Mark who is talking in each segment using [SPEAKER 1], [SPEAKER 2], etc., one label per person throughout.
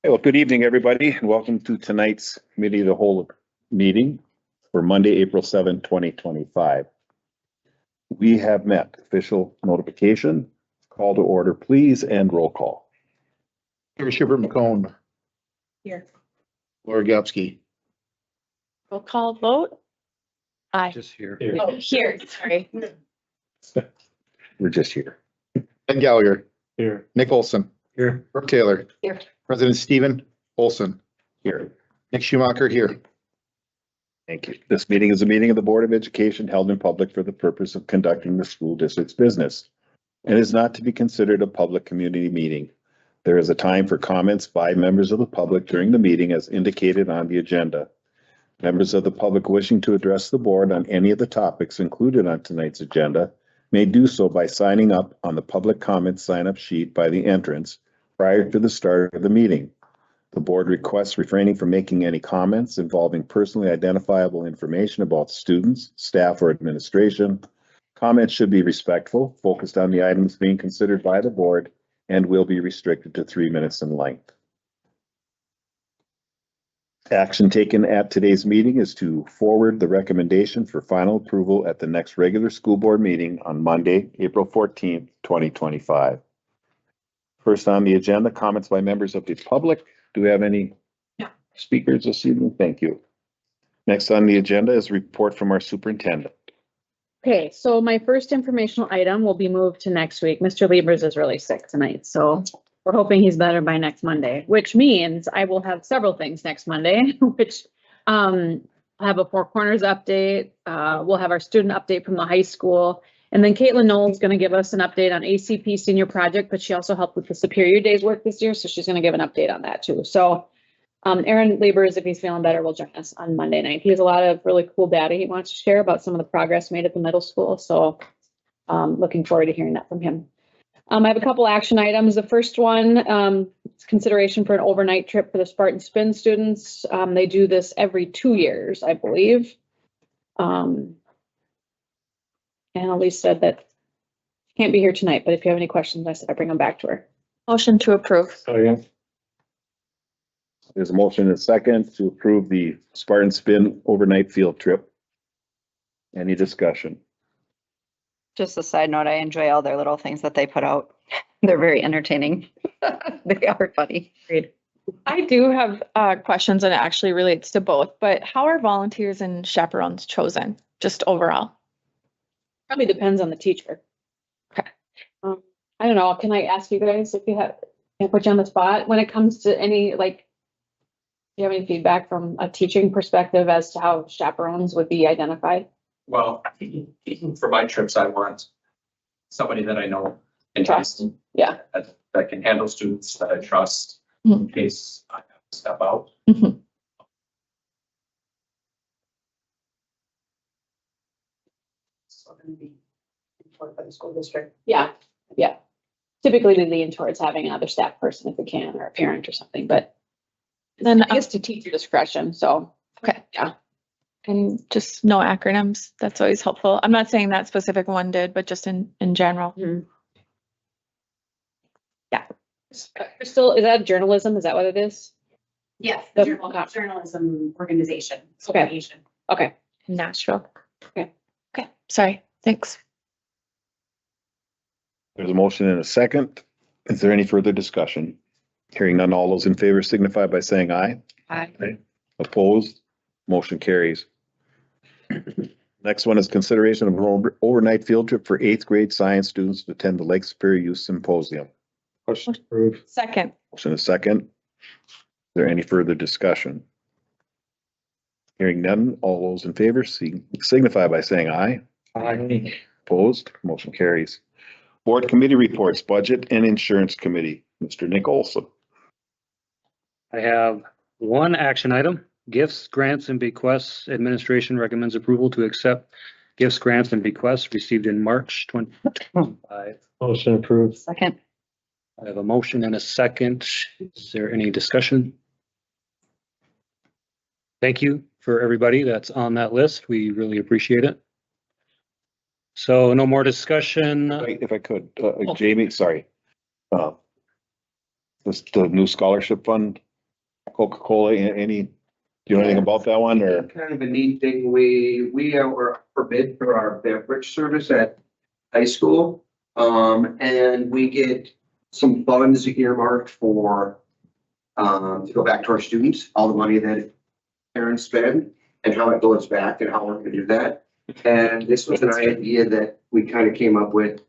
[SPEAKER 1] Well, good evening, everybody, and welcome to tonight's Committee of the Whole meeting for Monday, April 7, 2025. We have met. Official notification, call to order, please, and roll call.
[SPEAKER 2] Shipper McCone.
[SPEAKER 3] Here.
[SPEAKER 2] Laura Gapsky.
[SPEAKER 3] Roll call vote. Aye.
[SPEAKER 2] Just here.
[SPEAKER 3] Oh, here, sorry.
[SPEAKER 1] We're just here.
[SPEAKER 2] Ben Gallagher.
[SPEAKER 4] Here.
[SPEAKER 2] Nick Olson.
[SPEAKER 4] Here.
[SPEAKER 2] Brooke Taylor.
[SPEAKER 3] Here.
[SPEAKER 2] President Stephen Olson.
[SPEAKER 1] Here.
[SPEAKER 2] Nick Schumacher here.
[SPEAKER 1] Thank you. This meeting is a meeting of the Board of Education held in public for the purpose of conducting the school district's business and is not to be considered a public community meeting. There is a time for comments by members of the public during the meeting as indicated on the agenda. Members of the public wishing to address the board on any of the topics included on tonight's agenda may do so by signing up on the public comment sign-up sheet by the entrance prior to the start of the meeting. The board requests refraining from making any comments involving personally identifiable information about students, staff, or administration. Comments should be respectful, focused on the items being considered by the board, and will be restricted to 3 minutes in length. Action taken at today's meeting is to forward the recommendation for final approval at the next regular school board meeting on Monday, April 14th, 2025. First on the agenda, comments by members of the public. Do we have any speakers this evening? Thank you. Next on the agenda is a report from our superintendent.
[SPEAKER 3] Okay, so my first informational item will be moved to next week. Mr. Liebers is really sick tonight, so we're hoping he's better by next Monday, which means I will have several things next Monday, which I'll have a Four Corners update. We'll have our student update from the high school. And then Caitlin Knoll is going to give us an update on ACP senior project, but she also helped with the Superior Days work this year. So she's going to give an update on that too. So Aaron Liebers, if he's feeling better, will join us on Monday night. He has a lot of really cool data he wants to share about some of the progress made at the middle school. So looking forward to hearing that from him. I have a couple action items. The first one is consideration for an overnight trip for the Spartan Spin students. They do this every 2 years, I believe. And Elise said that she can't be here tonight, but if you have any questions, I said I'd bring them back to her. Motion to approve.
[SPEAKER 1] There's a motion and a second to approve the Spartan Spin overnight field trip. Any discussion?
[SPEAKER 5] Just a side note, I enjoy all their little things that they put out. They're very entertaining. They are funny.
[SPEAKER 3] Agreed.
[SPEAKER 6] I do have questions, and it actually relates to both, but how are volunteers and chaperones chosen, just overall?
[SPEAKER 3] Probably depends on the teacher.
[SPEAKER 6] Okay.
[SPEAKER 3] I don't know. Can I ask you guys if you have, can I put you on the spot when it comes to any, like, do you have any feedback from a teaching perspective as to how chaperones would be identified?
[SPEAKER 4] Well, for my trips, I want somebody that I know and
[SPEAKER 3] Trust. Yeah.
[SPEAKER 4] that can handle students that I trust
[SPEAKER 6] Mhm.
[SPEAKER 4] in case I have to step out.
[SPEAKER 6] Mhm.
[SPEAKER 3] Still gonna be employed by the school district. Yeah, yeah. Typically they lean towards having another staff person if we can, or a parent or something, but
[SPEAKER 6] Then,
[SPEAKER 3] I guess to teacher discretion, so.
[SPEAKER 6] okay,
[SPEAKER 3] Yeah.
[SPEAKER 6] and just no acronyms. That's always helpful. I'm not saying that specific one did, but just in general.
[SPEAKER 3] Yeah. Crystal, is that journalism? Is that what it is?
[SPEAKER 7] Yes,
[SPEAKER 3] The-
[SPEAKER 7] journalism organization.
[SPEAKER 3] Okay.
[SPEAKER 7] Association.
[SPEAKER 3] Okay.
[SPEAKER 6] In Nashville.
[SPEAKER 3] Okay.
[SPEAKER 6] Okay, sorry, thanks.
[SPEAKER 1] There's a motion and a second. Is there any further discussion? Hearing none, all those in favor signify by saying aye.
[SPEAKER 3] Aye.
[SPEAKER 1] Opposed? Motion carries. Next one is consideration of an overnight field trip for 8th grade science students to attend the Lake Superior Youth Symposium.
[SPEAKER 4] Question approved.
[SPEAKER 6] Second.
[SPEAKER 1] Motion and a second. Is there any further discussion? Hearing none, all those in favor signify by saying aye.
[SPEAKER 4] Aye.
[SPEAKER 1] Opposed? Motion carries. Board committee reports, budget and insurance committee. Mr. Nick Olson.
[SPEAKER 8] I have one action item, gifts, grants, and bequests. Administration recommends approval to accept gifts, grants, and bequests received in March 2025.
[SPEAKER 4] Motion approved.
[SPEAKER 5] Second.
[SPEAKER 8] I have a motion and a second. Is there any discussion? Thank you for everybody that's on that list. We really appreciate it. So no more discussion.
[SPEAKER 1] If I could, Jamie, sorry. This the new scholarship fund Coca-Cola, any, do you know anything about that one or?
[SPEAKER 9] Kind of a neat thing, we are forbid for our beverage service at high school. And we get some funds earmarked for, to go back to our students, all the money that parents spend and how it goes back and how we're gonna do that. And this was an idea that we kind of came up with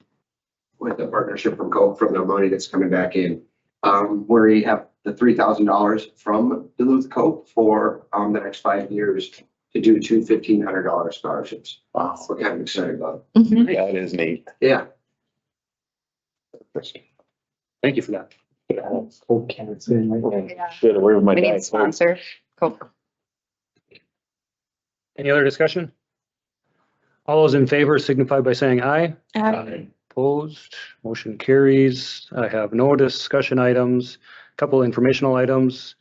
[SPEAKER 9] a partnership from Coke, from the money that's coming back in. Where we have the $3,000 from Duluth Coke for, the next 5 years to do two $1,500 scholarships.
[SPEAKER 1] Wow.
[SPEAKER 9] We're kind of excited about
[SPEAKER 6] Mhm.
[SPEAKER 1] Yeah, it is neat.
[SPEAKER 9] it. Yeah.
[SPEAKER 8] Thank you for that.
[SPEAKER 1] Shit, where was my
[SPEAKER 5] We need
[SPEAKER 1] diet Coke?
[SPEAKER 5] sponsor. Coke.
[SPEAKER 8] Any other discussion? All those in favor signify by saying aye. Opposed, motion carries. I have no discussion items, couple informational items.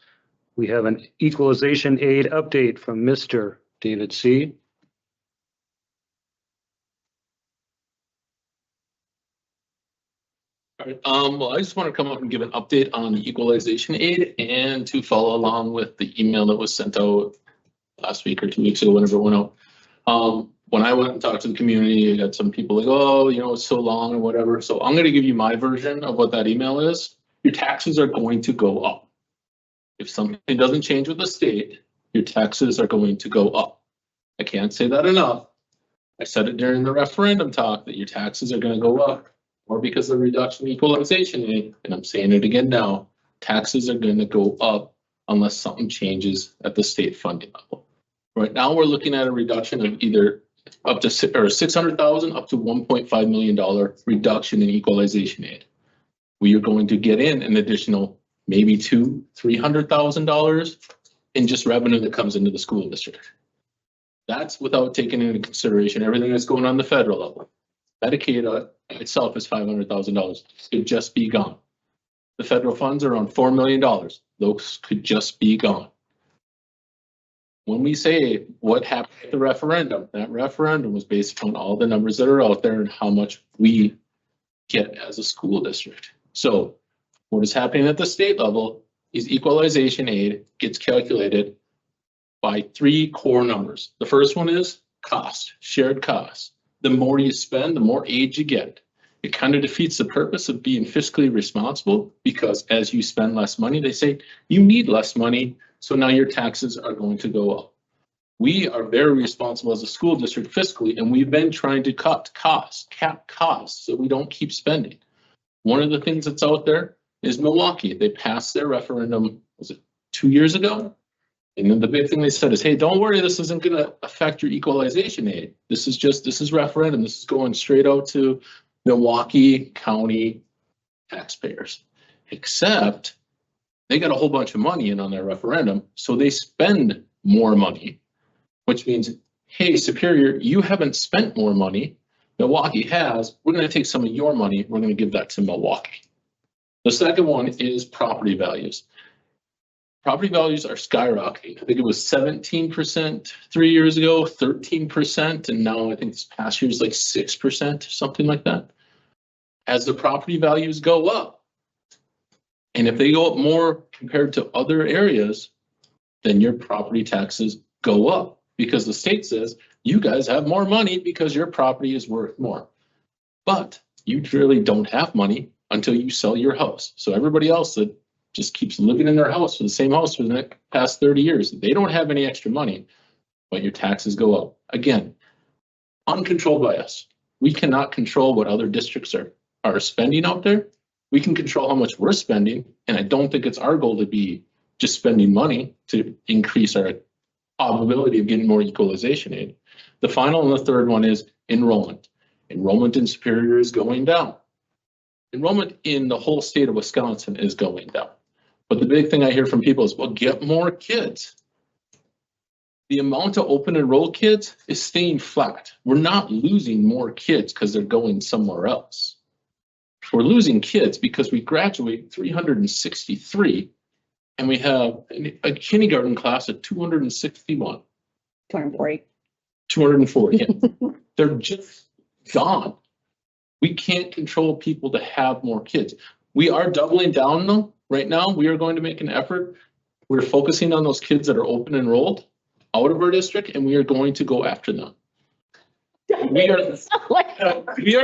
[SPEAKER 8] We have an equalization aid update from Mr. David C.
[SPEAKER 10] All right, well, I just want to come up and give an update on the equalization aid and to follow along with the email that was sent out last week or 2 weeks ago, whenever it went out. When I went and talked to the community, I got some people like, oh, you know, it's so long or whatever. So I'm going to give you my version of what that email is. Your taxes are going to go up. If something doesn't change with the state, your taxes are going to go up. I can't say that enough. I said it during the referendum talk that your taxes are going to go up, or because of reduction equalization aid, and I'm saying it again now, taxes are going to go up unless something changes at the state funding level. Right now, we're looking at a reduction of either up to $600,000 up to $1.5 million reduction in equalization aid. We are going to get in an additional maybe $300,000 in just revenue that comes into the school district. That's without taking into consideration everything that's going on the federal level. Medicaid itself is $500,000. Could just be gone. The federal funds are on $4 million. Those could just be gone. When we say what happened at the referendum, that referendum was based on all the numbers that are out there and how much we get as a school district. So what is happening at the state level is equalization aid gets calculated by 3 core numbers. The first one is cost, shared cost. The more you spend, the more aid you get. It kind of defeats the purpose of being fiscally responsible because as you spend less money, they say you need less money. So now your taxes are going to go up. We are very responsible as a school district fiscally, and we've been trying to cut costs, cap costs, so we don't keep spending. One of the things that's out there is Milwaukee. They passed their referendum, was it 2 years ago? And then the big thing they said is, hey, don't worry, this isn't going to affect your equalization aid. This is referendum. This is going straight out to Milwaukee County taxpayers, except they got a whole bunch of money in on their referendum, so they spend more money, which means, hey, Superior, you haven't spent more money. Milwaukee has. We're going to take some of your money. We're going to give that to Milwaukee. The second one is property values. Property values are skyrocketing. I think it was 17% 3 years ago, 13%, and now I think this past year is like 6%, something like that. As the property values go up, and if they go up more compared to other areas, then your property taxes go up because the state says you guys have more money because your property is worth more. But you really don't have money until you sell your house. So everybody else that just keeps living in their house for the same house for the past 30 years, they don't have any extra money, but your taxes go up. Again, uncontrolled by us. We cannot control what other districts are spending out there. We can control how much we're spending, and I don't think it's our goal to be just spending money to increase our probability of getting more equalization aid. The final and the third one is enrollment. Enrollment in Superior is going down. Enrollment in the whole state of Wisconsin is going down. But the big thing I hear from people is, well, get more kids. The amount of open enrolled kids is staying flat. We're not losing more kids because they're going somewhere else. We're losing kids because we graduate 363 and we have a kindergarten class of 261.
[SPEAKER 3] 240.
[SPEAKER 10] 240. They're just gone. We can't control people to have more kids. We are doubling down though. Right now, we are going to make an effort. We're focusing on those kids that are open enrolled out of our district, and we are going to go after them. We are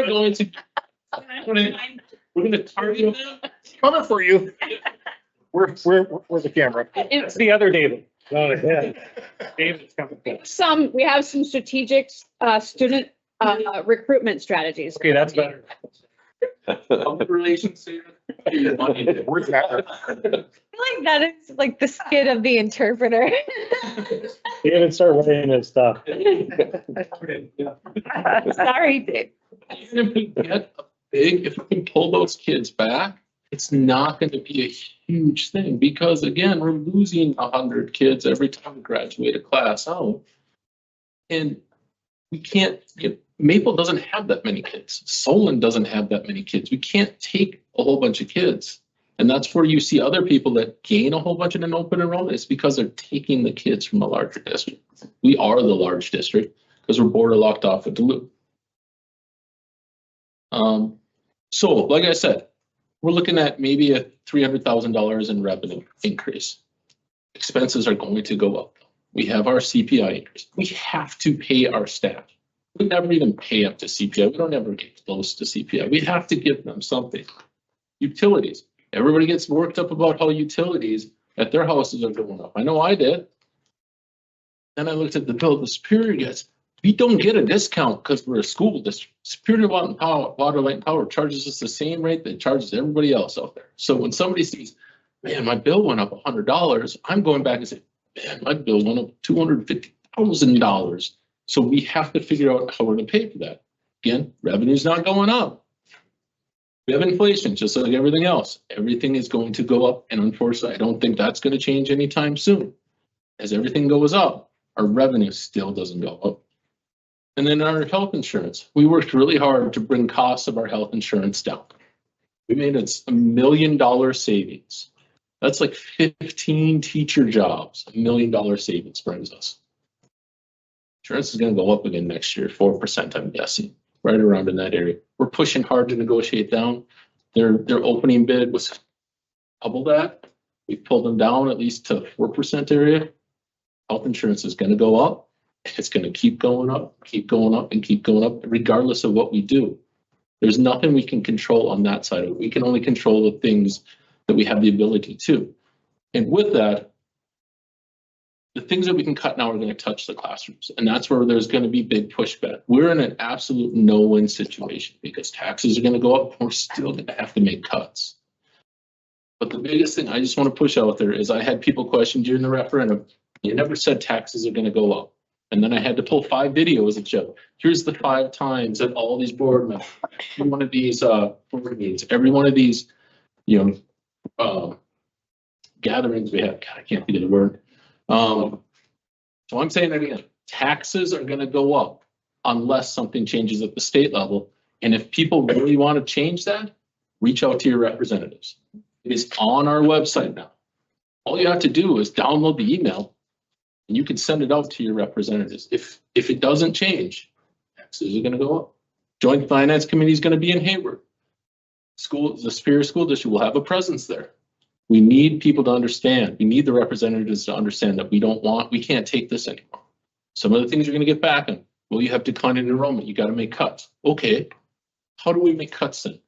[SPEAKER 10] going to, we're gonna target them.
[SPEAKER 2] Coming for you. Where's the camera?
[SPEAKER 8] It's the other David. Oh, yeah. David's coming.
[SPEAKER 3] We have some strategic, student, recruitment strategies.
[SPEAKER 8] Okay, that's better.
[SPEAKER 10] Public relations.
[SPEAKER 2] Where's that?
[SPEAKER 6] I feel like that is like the skit of the interpreter.
[SPEAKER 8] David, start writing his stuff.
[SPEAKER 6] Sorry, Dave.
[SPEAKER 10] Even if we get if we can pull those kids back, it's not going to be a huge thing because again, we're losing 100 kids every time we graduate a class out. And we can't, Maple doesn't have that many kids. Solon doesn't have that many kids. We can't take a whole bunch of kids. And that's where you see other people that gain a whole bunch in an open enrollment. It's because they're taking the kids from a larger district. We are the large district because we're border locked off with Duluth. So like I said, we're looking at maybe a $300,000 in revenue increase. Expenses are going to go up. We have our CPI increase. We have to pay our staff. We never even pay up to CPI. We don't ever get close to CPI. We have to give them something. Utilities. Everybody gets worked up about how utilities at their houses are going up. I know I did. Then I looked at the bill the Superior gets. We don't get a discount because we're a school district. Superior Water, Light and Power charges us the same rate that it charges everybody else out there. So when somebody sees, man, my bill went up $100, I'm going back and say, man, my bill went up $250,000. So we have to figure out how we're going to pay for that. Again, revenue's not going up. We have inflation, just like everything else. Everything is going to go up. And unfortunately, I don't think that's going to change anytime soon. As everything goes up, our revenue still doesn't go up. And then our health insurance, we worked really hard to bring costs of our health insurance down. We made it $1 million savings. That's like 15 teacher jobs. $1 million savings brings us. Insurance is going to go up again next year, 4%, I'm guessing, right around in that area. We're pushing hard to negotiate down. Their opening bid was double that. We pulled them down at least to 4% area. Health insurance is going to go up. It's going to keep going up, keep going up, and keep going up, regardless of what we do. There's nothing we can control on that side of it. We can only control the things that we have the ability to. And with that, the things that we can cut now are going to touch the classrooms. And that's where there's going to be big pushback. We're in an absolute no-win situation because taxes are going to go up. And we're still going to have to make cuts. But the biggest thing I just want to push out there is I had people question during the referendum, you never said taxes are going to go up. And then I had to pull 5 videos that show, here's the 5 times that all these board members, every one of these board meetings, every one of these, gatherings we have. God, I can't think of the word. So I'm saying that again, taxes are going to go up unless something changes at the state level. And if people really want to change that, reach out to your representatives. It is on our website now. All you have to do is download the email and you can send it out to your representatives. If it doesn't change, taxes are going to go up. Joint Finance Committee is going to be in Hayward. The Superior School District will have a presence there. We need people to understand. We need the representatives to understand that we can't take this anymore. Some of the things you're going to get back on. Well, you have declining enrollment. You got to make cuts. Okay. How do we make cuts then?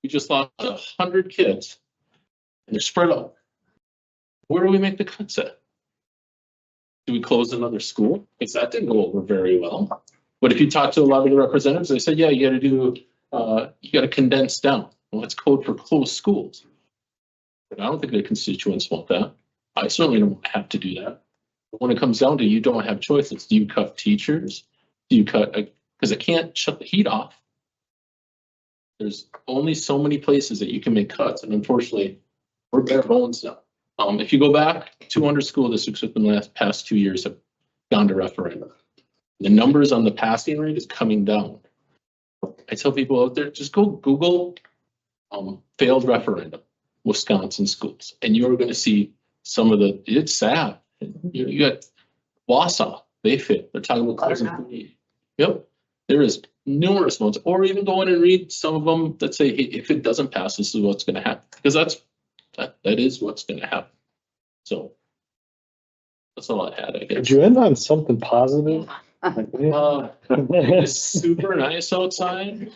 [SPEAKER 10] We just lost 100 kids and they're spread out. Where do we make the cuts at? Do we close another school? Because that didn't go over very well. But if you talk to a lot of the representatives, they said, yeah, you got to condense down. Well, that's code for closed schools. But I don't think the constituents want that. I certainly don't have to do that. But when it comes down to you don't have choices. Do you cut teachers? Do you cut, because it can't shut the heat off. There's only so many places that you can make cuts. And unfortunately, we're bare bones now. If you go back, 200 school districts within the past 2 years have gone to referendum. The numbers on the passing rate is coming down. I tell people out there, just go Google failed referendum, Wisconsin schools, and you're going to see some of it's sad. You got Wausau, they failed. They're talking about closing 3. Yep, there is numerous ones, or even go in and read some of them that say, hey, if it doesn't pass, this is what's going to happen. Because that is what's going to happen. So that's all I had, I guess.
[SPEAKER 2] Did you end on something positive?
[SPEAKER 10] It's super nice outside.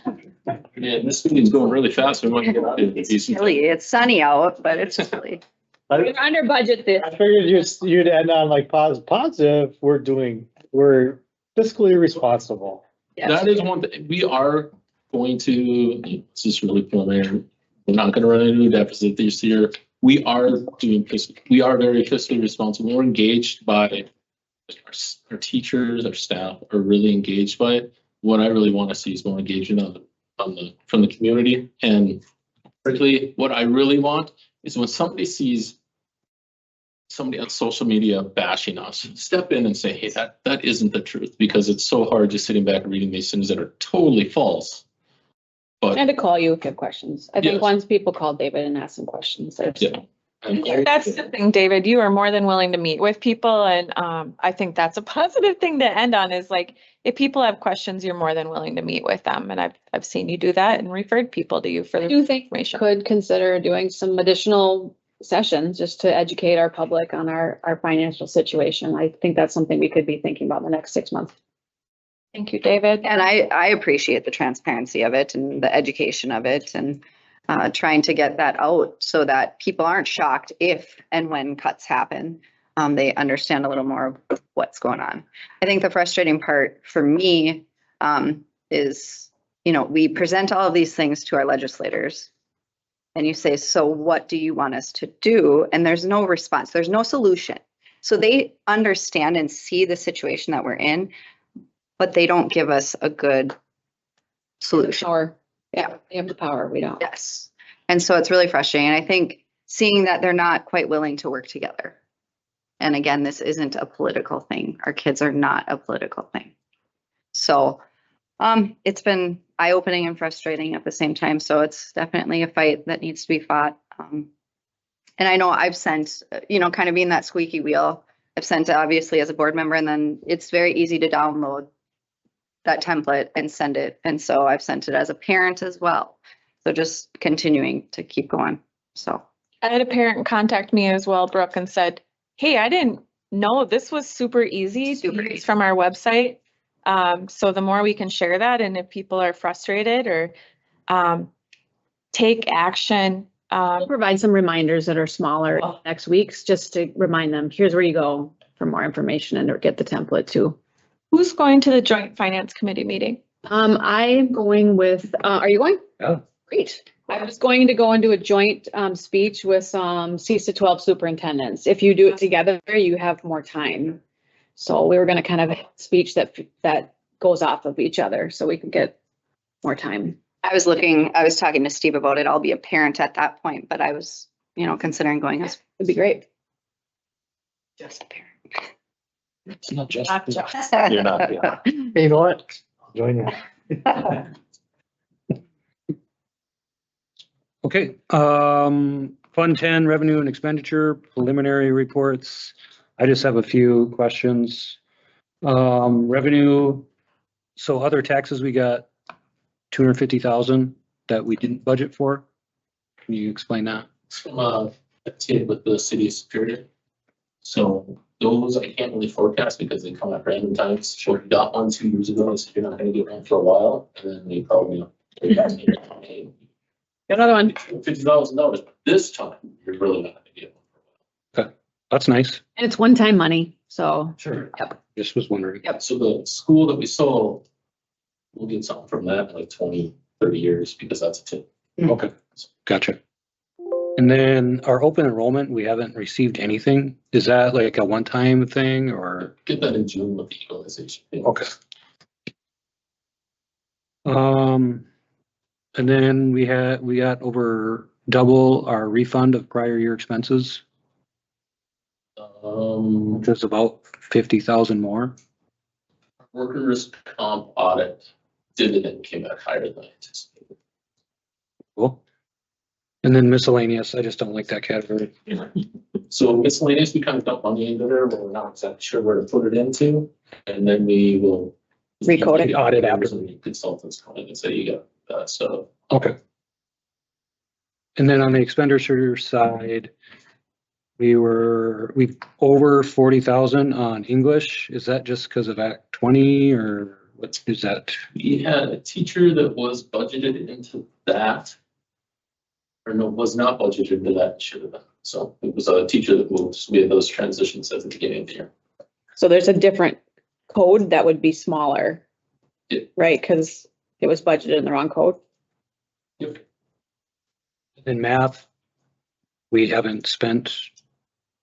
[SPEAKER 10] Yeah, this meeting's going really fast. We want to get out of
[SPEAKER 5] It's chilly. It's sunny out, but it's chilly.
[SPEAKER 3] We're under budget this.
[SPEAKER 2] I figured you'd end on like positive. We're fiscally responsible.
[SPEAKER 10] That is one thing. We are going to, this is really preliminary. We're not going to run into a deficit this year. We are we are very fiscally responsible. We're engaged by our teachers, our staff are really engaged by it. What I really want to see is more engagement from the community. And frankly, what I really want is when somebody sees somebody on social media bashing us, step in and say, hey, that isn't the truth, because it's so hard just sitting back and reading these things that are totally false. But
[SPEAKER 3] And to call you if you have questions. I think
[SPEAKER 10] Yes.
[SPEAKER 3] once people call David and ask some questions.
[SPEAKER 10] Yeah.
[SPEAKER 6] That's the thing, David, you are more than willing to meet with people, and I think that's a positive thing to end on, is like, if people have questions, you're more than willing to meet with them, and I've seen you do that and referred people to you for
[SPEAKER 3] I
[SPEAKER 6] the
[SPEAKER 3] do think we
[SPEAKER 6] information.
[SPEAKER 3] could consider doing some additional sessions just to educate our public on our financial situation. I think that's something we could be thinking about in the next 6 months.
[SPEAKER 6] Thank you, David.
[SPEAKER 5] And I appreciate the transparency of it and the education of it, and trying to get that out so that people aren't shocked if and when cuts happen. They understand a little more of what's going on. I think the frustrating part for me is, we present all of these things to our legislators, and you say, so what do you want us to do? And there's no response. There's no solution. So they understand and see the situation that we're in, but they don't give us a good solution.
[SPEAKER 3] Power. Yeah, they have the power. We don't.
[SPEAKER 5] Yes. And so it's really frustrating. And I think seeing that they're not quite willing to work together. And again, this isn't a political thing. Our kids are not a political thing. So it's been eye-opening and frustrating at the same time. So it's definitely a fight that needs to be fought. And I know I've sent, kind of being that squeaky wheel, I've sent it obviously as a board member, and then it's very easy to download that template and send it. And so I've sent it as a parent as well. So just continuing to keep going. So
[SPEAKER 6] I had a parent contact me as well, Brooke, and said, hey, I didn't know this was super easy to
[SPEAKER 5] Super
[SPEAKER 6] use
[SPEAKER 5] easy.
[SPEAKER 6] from our website. So the more we can share that, and if people are frustrated or take action.
[SPEAKER 3] We'll provide some reminders that are smaller next weeks, just to remind them, here's where you go for more information and or get the template too.
[SPEAKER 6] Who's going to the joint finance committee meeting?
[SPEAKER 3] I'm going with, are you going?
[SPEAKER 2] Yeah.
[SPEAKER 3] Great. I was going to go into a joint speech with some CISA 12 superintendents. If you do it together, you have more time. So we were going to kind of have a speech that goes off of each other so we can get more time.
[SPEAKER 5] I was talking to Steve about it. I'll be a parent at that point, but I was, considering going as.
[SPEAKER 3] It'd be great.
[SPEAKER 5] Just a parent.
[SPEAKER 8] It's not just.
[SPEAKER 6] Not just-
[SPEAKER 1] You're not, yeah.
[SPEAKER 2] Hey, you know what? Join you.
[SPEAKER 8] Okay, Fund 10, revenue and expenditure preliminary reports. I just have a few questions. Revenue, so other taxes, we got 250,000 that we didn't budget for. Can you explain that?
[SPEAKER 10] From a kid with the city of Superior. So those I can't really forecast because they come at random times. So we got one 2 years ago, so you're not gonna get one for a while, and then they probably.
[SPEAKER 3] Another one.
[SPEAKER 10] $50,000, but this time you're really not gonna get one.
[SPEAKER 8] That's nice.
[SPEAKER 3] And it's one-time money, so.
[SPEAKER 10] Sure.
[SPEAKER 8] Just was wondering.
[SPEAKER 10] Yep, so the school that we sold, we'll get something from that in like 20, 30 years, because that's a tip.
[SPEAKER 8] Okay, gotcha. And then our open enrollment, we haven't received anything. Is that like a one-time thing or?
[SPEAKER 10] Get that in June with the equalization.
[SPEAKER 8] Okay. And then we got over double our refund of prior year expenses, which is about 50,000 more.
[SPEAKER 10] Workers' comp audit dividend came out higher than anticipated.
[SPEAKER 8] Cool. And then miscellaneous, I just don't like that category.
[SPEAKER 10] So miscellaneous, we kind of dump money into there, but we're not exactly sure where to put it into, and then we will.
[SPEAKER 3] Recode it.
[SPEAKER 8] Audit after.
[SPEAKER 10] Some consultants come in and say, you got that stuff.
[SPEAKER 8] Okay. And then on the expenditure side, we over 40,000 on English. Is that just because of Act 20 or what is that?
[SPEAKER 10] We had a teacher that was budgeted into that. Or no, was not budgeted into that, should have been. So it was a teacher that moved. So we had those transitions at the beginning of the year.
[SPEAKER 3] So there's a different code that would be smaller.
[SPEAKER 10] Yeah.
[SPEAKER 3] Right, because it was budgeted in the wrong code.
[SPEAKER 10] Yep.
[SPEAKER 8] In math, we haven't spent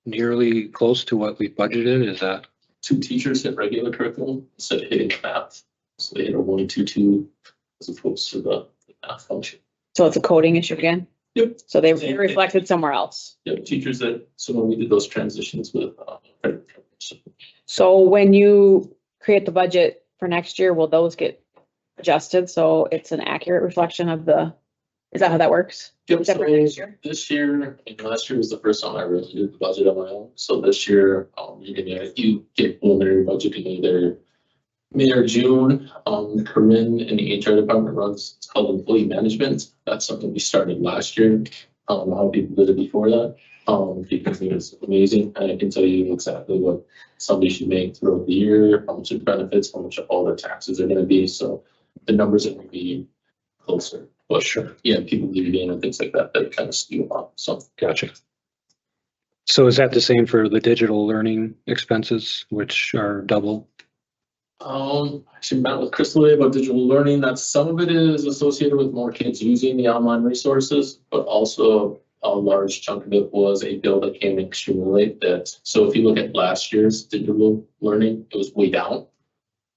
[SPEAKER 8] nearly close to what we budgeted. Is that?
[SPEAKER 10] 2 teachers hit regular curriculum instead of hitting the math. So they hit a 1-2-2 as opposed to the math function.
[SPEAKER 3] So it's a coding issue again?
[SPEAKER 10] Yep.
[SPEAKER 3] So they reflected somewhere else.
[SPEAKER 10] Yep, teachers that, so when we did those transitions with,
[SPEAKER 3] So when you create the budget for next year, will those get adjusted? So it's an accurate reflection of is that how that works?
[SPEAKER 10] Yep,
[SPEAKER 3] Is that
[SPEAKER 10] so
[SPEAKER 3] for next year?
[SPEAKER 10] this year, and last year was the first time I really did the budget on my own. So this year, you get preliminary budget in either May or June. Corinne in the HR department runs, it's called employee management. That's something we started last year. How people did it before that. Because it was amazing. And I can tell you exactly what somebody should make throughout the year, how much it benefits, how much all their taxes are gonna be. So the numbers are gonna be closer. But sure, yeah, people leave it in and things like that, that kind of skew up. So
[SPEAKER 8] Gotcha. So is that the same for the digital learning expenses, which are double?
[SPEAKER 10] Actually met with Crystal today about digital learning. That some of it is associated with more kids using the online resources, but also a large chunk of it was a bill that came in extremely late. So if you look at last year's digital learning, it was way down.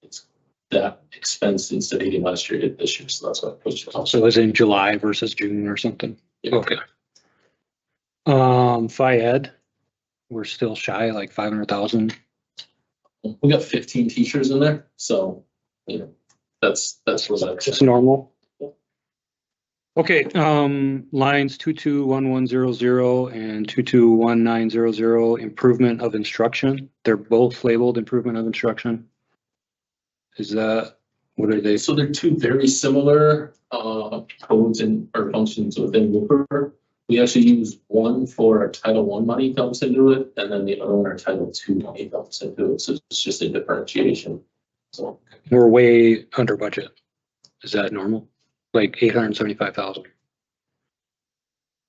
[SPEAKER 10] It's that expense instead of hitting last year hit this year, so that's why I pushed it.
[SPEAKER 8] So it was in July versus June or something?
[SPEAKER 10] Yeah.
[SPEAKER 8] Okay. Phi-Ed, we're still shy, like 500,000.
[SPEAKER 10] We got 15 teachers in there, so that's where that's
[SPEAKER 8] Just normal. Okay, lines 221100 and 221900, improvement of instruction. They're both labeled improvement of instruction. Is that, what are they?
[SPEAKER 10] So they're 2 very similar codes or functions within Looper. We actually use one for our Title I money comes into it, and then the other one, our Title II money comes into it. So it's just a differentiation. So
[SPEAKER 8] We're way under budget. Is that normal? Like 875,000?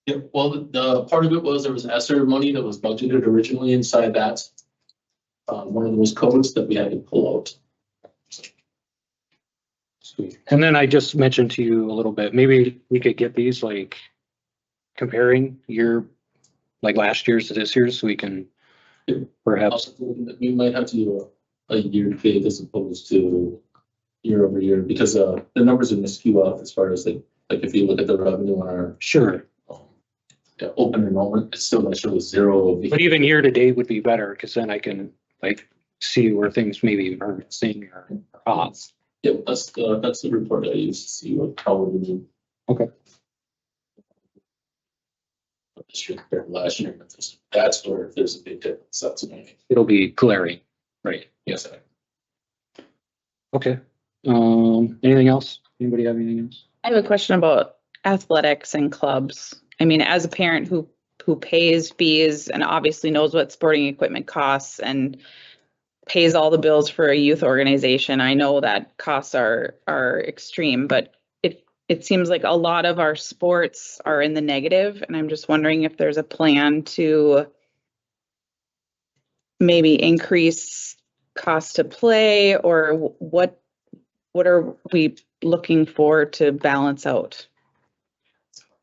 [SPEAKER 10] yeah, well, the part of it was there was ESSER money that was budgeted originally inside that. One of those codes that we had to pull out.
[SPEAKER 8] Sweet. And then I just mentioned to you a little bit, maybe we could get these like comparing like last year's to this year's, so we can perhaps.
[SPEAKER 10] We might have to do a year to date as opposed to year over year, because the numbers are gonna skew up as far as like if you look at the revenue on our
[SPEAKER 8] Sure.
[SPEAKER 10] open enrollment, it's still gonna show 0.
[SPEAKER 8] But even year to date would be better, because then I can like see where things maybe are missing or off.
[SPEAKER 10] Yeah, that's the report I use to see how we're doing.
[SPEAKER 8] Okay.
[SPEAKER 10] This year compared to last year, but that's where there's a big difference. That's what I mean.
[SPEAKER 8] It'll be glaring, right?
[SPEAKER 10] Yes.
[SPEAKER 8] Okay. Anything else? Anybody have anything else?
[SPEAKER 11] I have a question about athletics and clubs. I mean, as a parent who pays fees and obviously knows what sporting equipment costs and pays all the bills for a youth organization, I know that costs are extreme, but it seems like a lot of our sports are in the negative, and I'm just wondering if there's a plan to maybe increase cost to play, or what are we looking for to balance out?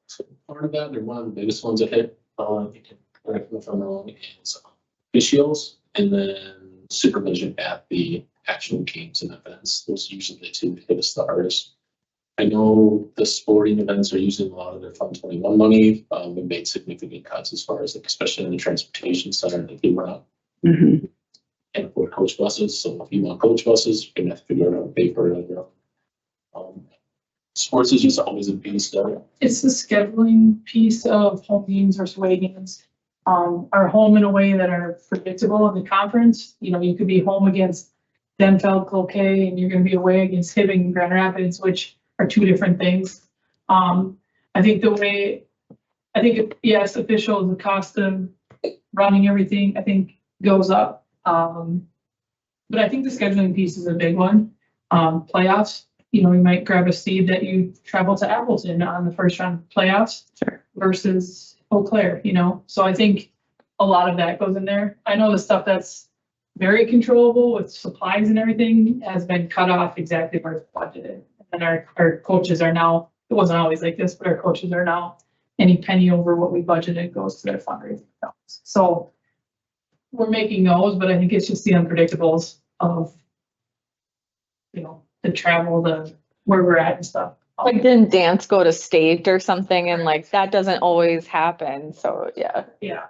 [SPEAKER 10] So part of that, or one of the biggest ones that hit, you can correct me if I'm wrong, is officials and then supervision at the actual games and events. Those are usually the 2 that hit us the hardest. I know the sporting events are using a lot of their Fund 21 money. We made significant cuts as far as like, especially in the transportation center that they run.
[SPEAKER 11] Mm-hmm.
[SPEAKER 10] And for coach buses. So if you want coach buses, you're gonna have to figure out how to pay for it on your own. Sports is just always a beast though.
[SPEAKER 12] It's the scheduling piece of home games versus away games. Are home in a way that are predictable in the conference. You could be home against Denfeld, Cloquet, and you're gonna be away against Hibbing and Grand Rapids, which are 2 different things. I think yes, official, the cost of running everything, I think, goes up. But I think the scheduling piece is a big one. Playoffs, you might grab a seed that you travel to Appleton on the first round of playoffs versus Eau Claire, so I think a lot of that goes in there. I know the stuff that's very controllable with supplies and everything has been cut off exactly where it's budgeted. And our coaches are now, it wasn't always like this, but our coaches are now, any penny over what we budgeted goes to their fundraising accounts. So we're making those, but I think it's just the unpredictables of, the travel, where we're at and stuff.
[SPEAKER 6] Like, didn't dance go to state or something? And like, that doesn't always happen. So, yeah.
[SPEAKER 12] Yeah.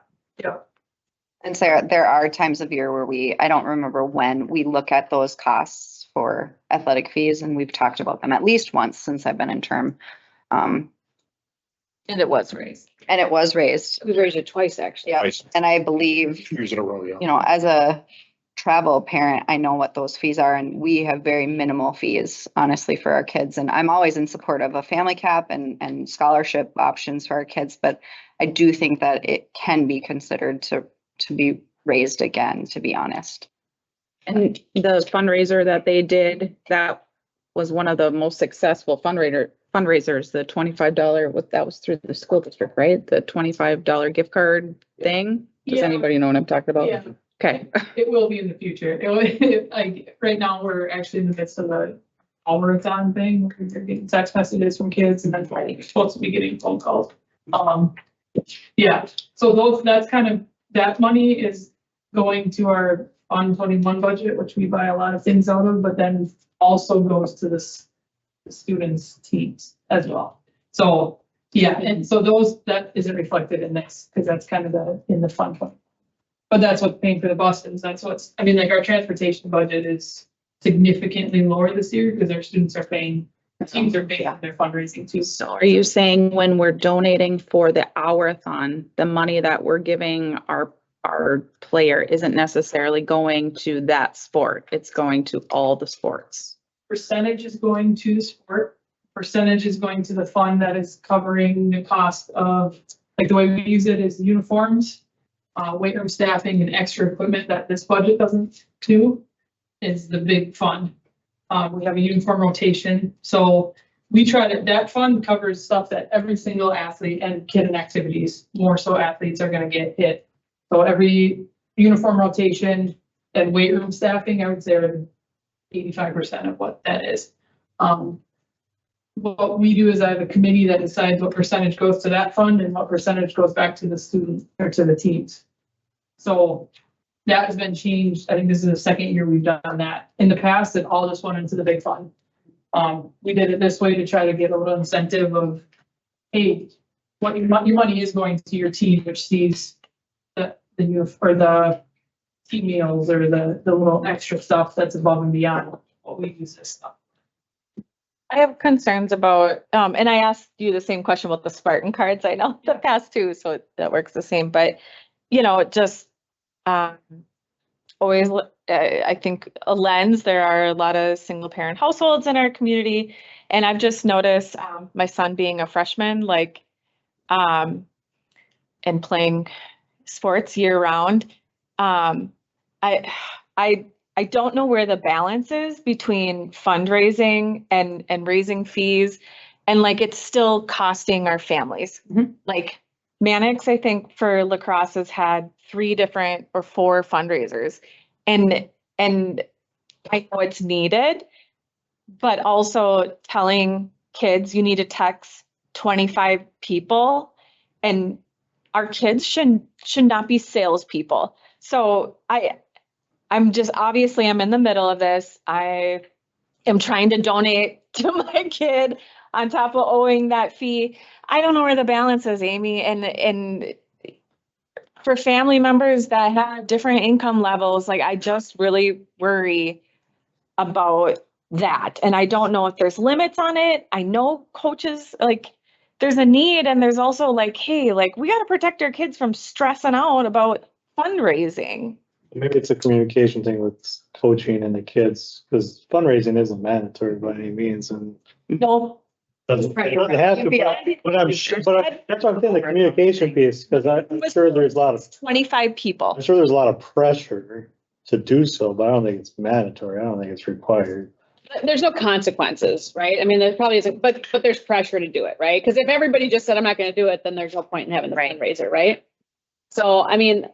[SPEAKER 5] And Sarah, there are times of year where I don't remember when, we look at those costs for athletic fees, and we've talked about them at least once since I've been in term.
[SPEAKER 6] And it was raised.
[SPEAKER 5] And it was raised.
[SPEAKER 3] We raised it twice, actually.
[SPEAKER 5] Yeah. And I believe,
[SPEAKER 1] Years in a row, yeah.
[SPEAKER 5] as a travel parent, I know what those fees are, and we have very minimal fees, honestly, for our kids. And I'm always in support of a family cap and scholarship options for our kids, but I do think that it can be considered to be raised again, to be honest.
[SPEAKER 11] And the fundraiser that they did, that was one of the most successful fundraisers, the $25, that was through the school district, right? The $25 gift card thing. Does
[SPEAKER 12] Yeah.
[SPEAKER 11] anybody know what I'm talking about?
[SPEAKER 12] Yeah.
[SPEAKER 11] Okay.
[SPEAKER 12] It will be in the future. Right now, we're actually in the midst of a all-marathon thing. We're getting text messages from kids, and then we're supposed to be getting phone calls. Yeah, so that's kind of, that money is going to our Fund 21 budget, which we buy a lot of things out of, but then also goes to the students' teams as well. So, yeah, and so that isn't reflected in this, because that's kind of in the Fund 20. But that's what's paying for the buses. That's our transportation budget is significantly lower this year because our students are paying, teams are paying their fundraising too.
[SPEAKER 11] So are you saying when we're donating for the hour-a-thon, the money that we're giving our player isn't necessarily going to that sport? It's going to all the sports?
[SPEAKER 12] Percentage is going to the sport. Percentage is going to the fund that is covering the cost of, the way we use it is uniforms, weight room staffing, and extra equipment that this budget doesn't do is the big fund. We have a uniform rotation. So we that fund covers stuff that every single athlete and kid in activities, more so athletes, are going to get hit. So every uniform rotation and weight room staffing, I would say, are 85% of what that is. What we do is I have a committee that decides what percentage goes to that fund and what percentage goes back to the student or to the teams. So that has been changed. I think this is the second year we've done that. In the past, it all just went into the big fund. We did it this way to try to get a little incentive of, hey, what your money is going to your team, which sees the team meals or the little extra stuff that's above and beyond what we use this stuff.
[SPEAKER 6] I have concerns about, and I asked you the same question about the Spartan cards. I know the past too, so that works the same, but just always, I think a lens, there are a lot of single parent households in our community. And I've just noticed my son being a freshman, and playing sports year round. I don't know where the balance is between fundraising and raising fees, and it's still costing our families. Mm-hmm. Mannix, I think for lacrosse has had 3 different or 4 fundraisers, and I know it's needed, but also telling kids you need to text 25 people, and our kids should not be salespeople. So I'm in the middle of this. I am trying to donate to my kid on top of owing that fee. I don't know where the balance is, Amy. And for family members that have different income levels, I just really worry about that. And I don't know if there's limits on it. I know coaches, there's a need, and there's also hey, we got to protect our kids from stressing out about fundraising.
[SPEAKER 2] Maybe it's a communication thing with coaching and the kids, because fundraising isn't mandatory by any means. And
[SPEAKER 6] no,
[SPEAKER 2] Doesn't have to, but that's what I'm saying, the communication piece, because I'm sure there's a lot of,
[SPEAKER 6] 25 people.
[SPEAKER 2] I'm sure there's a lot of pressure to do so, but I don't think it's mandatory. I don't think it's required.
[SPEAKER 3] But there's no consequences, right? I mean, there probably isn't, but there's pressure to do it, right? Because if everybody just said, I'm not gonna do it, then there's no point in having the fundraiser, right? So, I mean.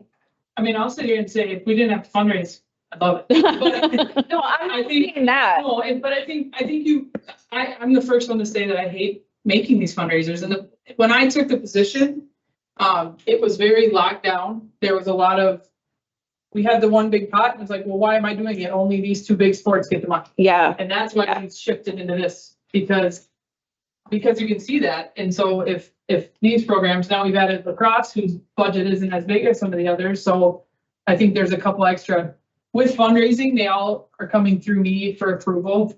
[SPEAKER 12] I'll sit here and say, if we didn't have to fundraise, I'd love it. But
[SPEAKER 6] No, I'm
[SPEAKER 12] I
[SPEAKER 6] not
[SPEAKER 12] think-
[SPEAKER 6] saying that.
[SPEAKER 12] No, but I think I'm the first one to say that I hate making these fundraisers. And when I took the position, it was very locked down. There was a lot of, we had the one big pot and it's like, well, why am I doing it? Only these two big sports get the money.
[SPEAKER 6] Yeah.
[SPEAKER 12] And that's why it's shifted into this because you can see that. And so if these programs, now we've added lacrosse, whose budget isn't as big as some of the others. So I think there's a couple extra. With fundraising, they all are coming through me for approval.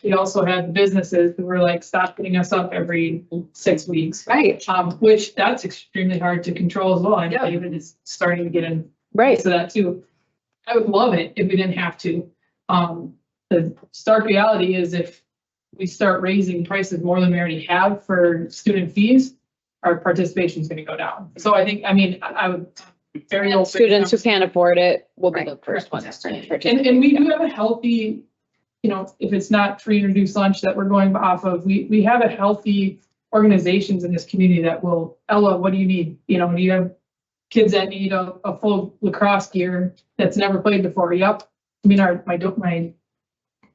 [SPEAKER 12] We also had businesses who were like, stop hitting us up every 6 weeks.
[SPEAKER 6] Right.
[SPEAKER 12] Which that's extremely hard to control as well. I know David is starting to get in
[SPEAKER 6] Right.
[SPEAKER 12] to that too. I would love it if we didn't have to. The stark reality is if we start raising prices more than we already have for student fees, our participation is going to go down. So I would very open.
[SPEAKER 3] Students who can't afford it will be the first ones to participate.
[SPEAKER 12] And we do have a healthy, if it's not free and reduced lunch that we're going off of, we have a healthy organizations in this community that will, Ella, what do you need? Do you have kids that need a full lacrosse gear that's never played before? Yep. My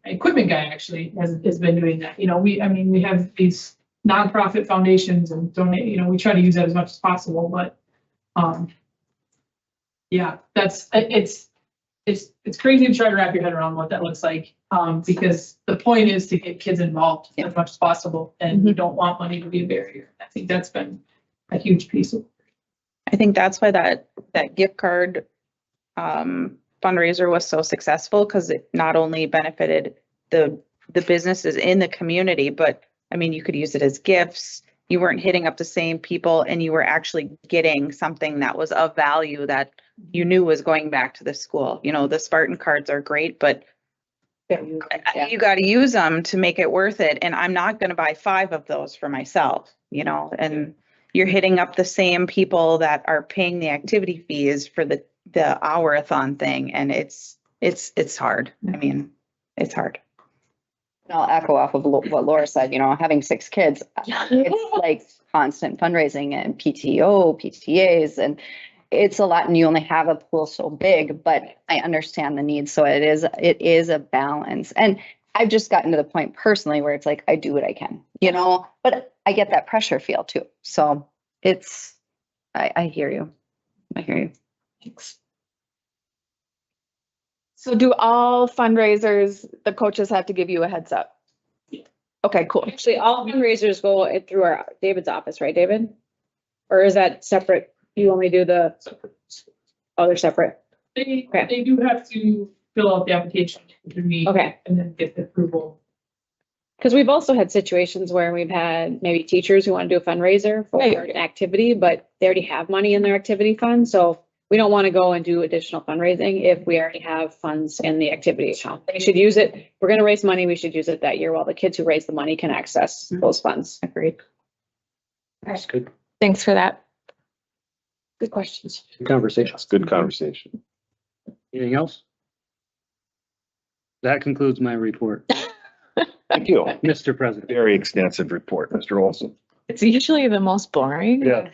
[SPEAKER 12] equipment guy actually has been doing that. We have these nonprofit foundations and donate, we try to use that as much as possible, but, yeah, it's crazy to try to wrap your head around what that looks like. Because the point is to get kids involved as much as possible and we don't want money to be a barrier. I think that's been a huge piece of.
[SPEAKER 11] I think that's why that gift card fundraiser was so successful, because it not only benefited the businesses in the community, but you could use it as gifts. You weren't hitting up the same people and you were actually getting something that was of value that you knew was going back to the school. The Spartan cards are great, but you got to use them to make it worth it. And I'm not going to buy 5 of those for myself, and you're hitting up the same people that are paying the activity fees for the hour-a-thon thing. And it's hard. It's hard.
[SPEAKER 5] I'll echo off of what Laura said, having 6 kids, it's like constant fundraising and PTO, PTAs, and it's a lot and you only have a pool so big, but I understand the needs. So it is a balance. And I've just gotten to the point personally where it's like, I do what I can, but I get that pressure feel too. So I hear you. I hear you.
[SPEAKER 12] Thanks.
[SPEAKER 6] So do all fundraisers, the coaches have to give you a heads up?
[SPEAKER 12] Yeah.
[SPEAKER 6] Okay, cool.
[SPEAKER 3] Actually, all fundraisers go through David's office, right, David? Or is that separate? You only do they're separate.
[SPEAKER 12] They do have to fill out the application through me.
[SPEAKER 3] Okay.
[SPEAKER 12] And then get the approval.
[SPEAKER 3] Because we've also had situations where we've had maybe teachers who want to do a fundraiser for an activity, but they already have money in their activity fund. So we don't want to go and do additional fundraising if we already have funds in the activity account. We should use it. If we're going to raise money, we should use it that year while the kids who raise the money can access those funds.
[SPEAKER 11] Agreed.
[SPEAKER 8] That's good.
[SPEAKER 6] Thanks for that.
[SPEAKER 3] Good questions.
[SPEAKER 8] Good conversation.
[SPEAKER 1] That's good conversation.
[SPEAKER 8] Anything else? That concludes my report,
[SPEAKER 1] Thank you.
[SPEAKER 8] Mr. President.
[SPEAKER 1] Very extensive report, Mr. Olson.
[SPEAKER 6] It's usually the most boring.
[SPEAKER 8] Yeah.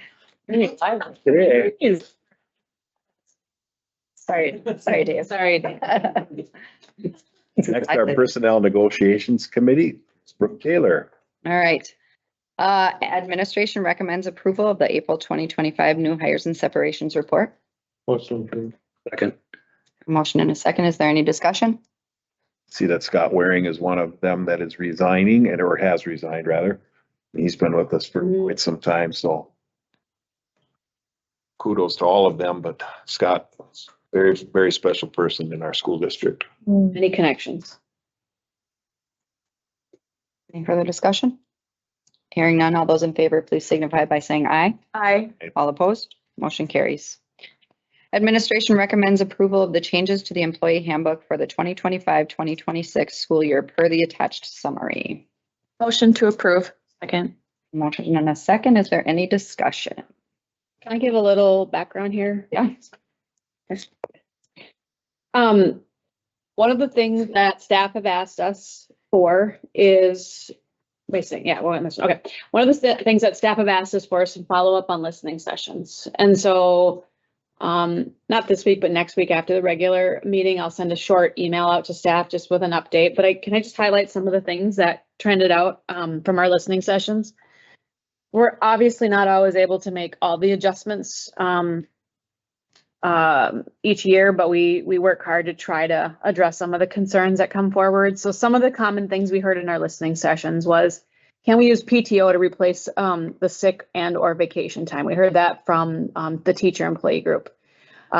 [SPEAKER 5] Sorry, Dave.
[SPEAKER 6] Sorry, Dave.
[SPEAKER 1] Next, our Personnel Negotiations Committee, Brooke Taylor.
[SPEAKER 5] All right. Administration recommends approval of the April 2025 new hires and separations report.
[SPEAKER 2] Motion approved.
[SPEAKER 8] Second.
[SPEAKER 5] Motion and a second. Is there any discussion?
[SPEAKER 1] See that Scott Waring is one of them that is resigning or has resigned rather. He's been with us for quite some time, so kudos to all of them, but Scott, very, very special person in our school district.
[SPEAKER 3] Any connections?
[SPEAKER 5] Any further discussion? Hearing none, all those in favor, please signify by saying aye.
[SPEAKER 6] Aye.
[SPEAKER 5] All opposed, motion carries. Administration recommends approval of the changes to the employee handbook for the 2025-2026 school year per the attached summary.
[SPEAKER 6] Motion to approve.
[SPEAKER 3] Second.
[SPEAKER 5] Motion and a second. Is there any discussion?
[SPEAKER 3] Can I give a little background here?
[SPEAKER 5] Yeah.
[SPEAKER 3] One of the things that staff have asked us for is, okay. One of the things that staff have asked us for is some follow-up on listening sessions. And so, not this week, but next week after the regular meeting, I'll send a short email out to staff just with an update. But can I just highlight some of the things that trended out, from our listening sessions? We're obviously not always able to make all the adjustments, each year, but we work hard to try to address some of the concerns that come forward. So some of the common things we heard in our listening sessions was, can we use PTO to replace the sick and or vacation time? We heard that from the teacher employee group.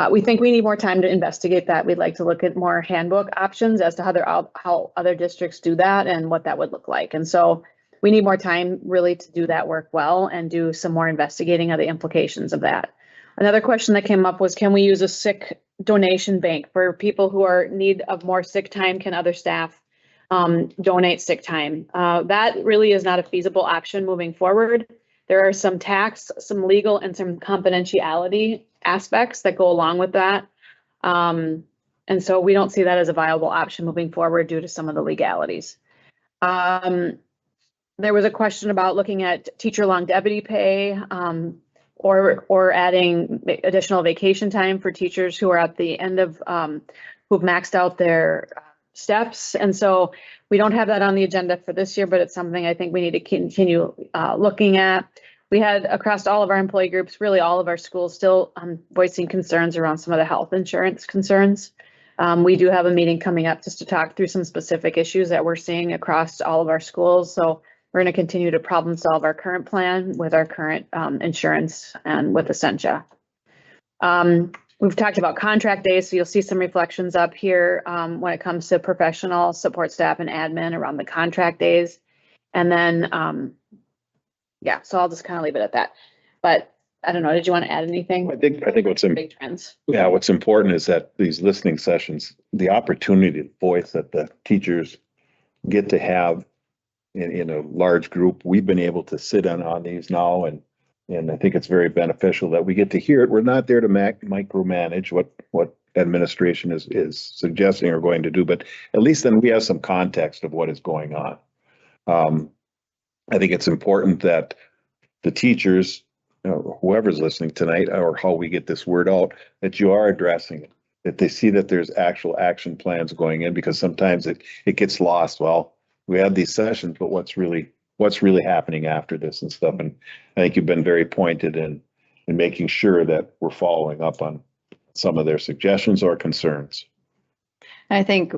[SPEAKER 3] We think we need more time to investigate that. We'd like to look at more handbook options as to how other districts do that and what that would look like. And so we need more time really to do that work well and do some more investigating of the implications of that. Another question that came up was, can we use a sick donation bank for people who are in need of more sick time? Can other staff donate sick time? That really is not a feasible option moving forward. There are some tax, some legal, and some confidentiality aspects that go along with that. And so we don't see that as a viable option moving forward due to some of the legalities. There was a question about looking at teacher longevity pay, or adding additional vacation time for teachers who are at the end of, who've maxed out their steps. And so we don't have that on the agenda for this year, but it's something I think we need to continue looking at. We had across all of our employee groups, really all of our schools still voicing concerns around some of the health insurance concerns. We do have a meeting coming up just to talk through some specific issues that we're seeing across all of our schools. So we're going to continue to problem solve our current plan with our current insurance and with Essentia. We've talked about contract days, so you'll see some reflections up here when it comes to professional support staff and admin around the contract days. And then, yeah, so I'll just kind of leave it at that. But I don't know, did you want to add anything?
[SPEAKER 1] I think what's
[SPEAKER 3] Big trends.
[SPEAKER 1] what's important is that these listening sessions, the opportunity to voice that the teachers get to have in a large group. We've been able to sit in on these now, and I think it's very beneficial that we get to hear it. We're not there to micromanage what administration is suggesting or going to do, but at least then we have some context of what is going on. I think it's important that the teachers, whoever's listening tonight, or how we get this word out, that you are addressing it, that they see that there's actual action plans going in, because sometimes it gets lost. Well, we have these sessions, but what's really happening after this and stuff. And I think you've been very pointed in making sure that we're following up on some of their suggestions or concerns.
[SPEAKER 5] I think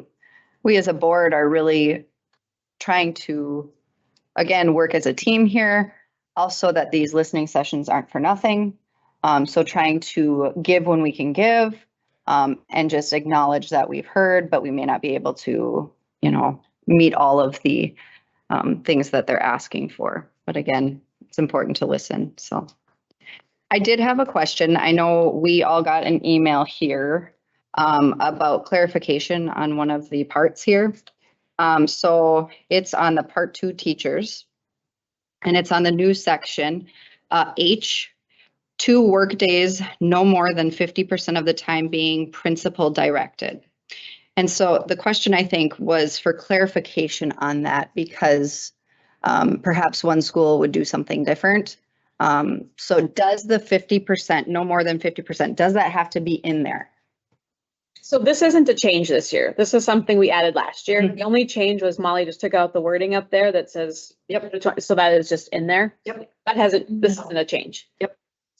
[SPEAKER 5] we as a board are really trying to, again, work as a team here. Also that these listening sessions aren't for nothing. So trying to give when we can give, and just acknowledge that we've heard, but we may not be able to, meet all of the things that they're asking for. But again, it's important to listen. So I did have a question. I know we all got an email here about clarification on one of the parts here. So it's on the part 2 teachers, and it's on the new section, H, 2 work days, no more than 50% of the time being principal directed. And so the question, I think, was for clarification on that, because perhaps one school would do something different. So does the 50%, no more than 50%, does that have to be in there?
[SPEAKER 3] So this isn't a change this year. This is something we added last year. The only change was Molly just took out the wording up there that says, so that is just in there. This isn't a change.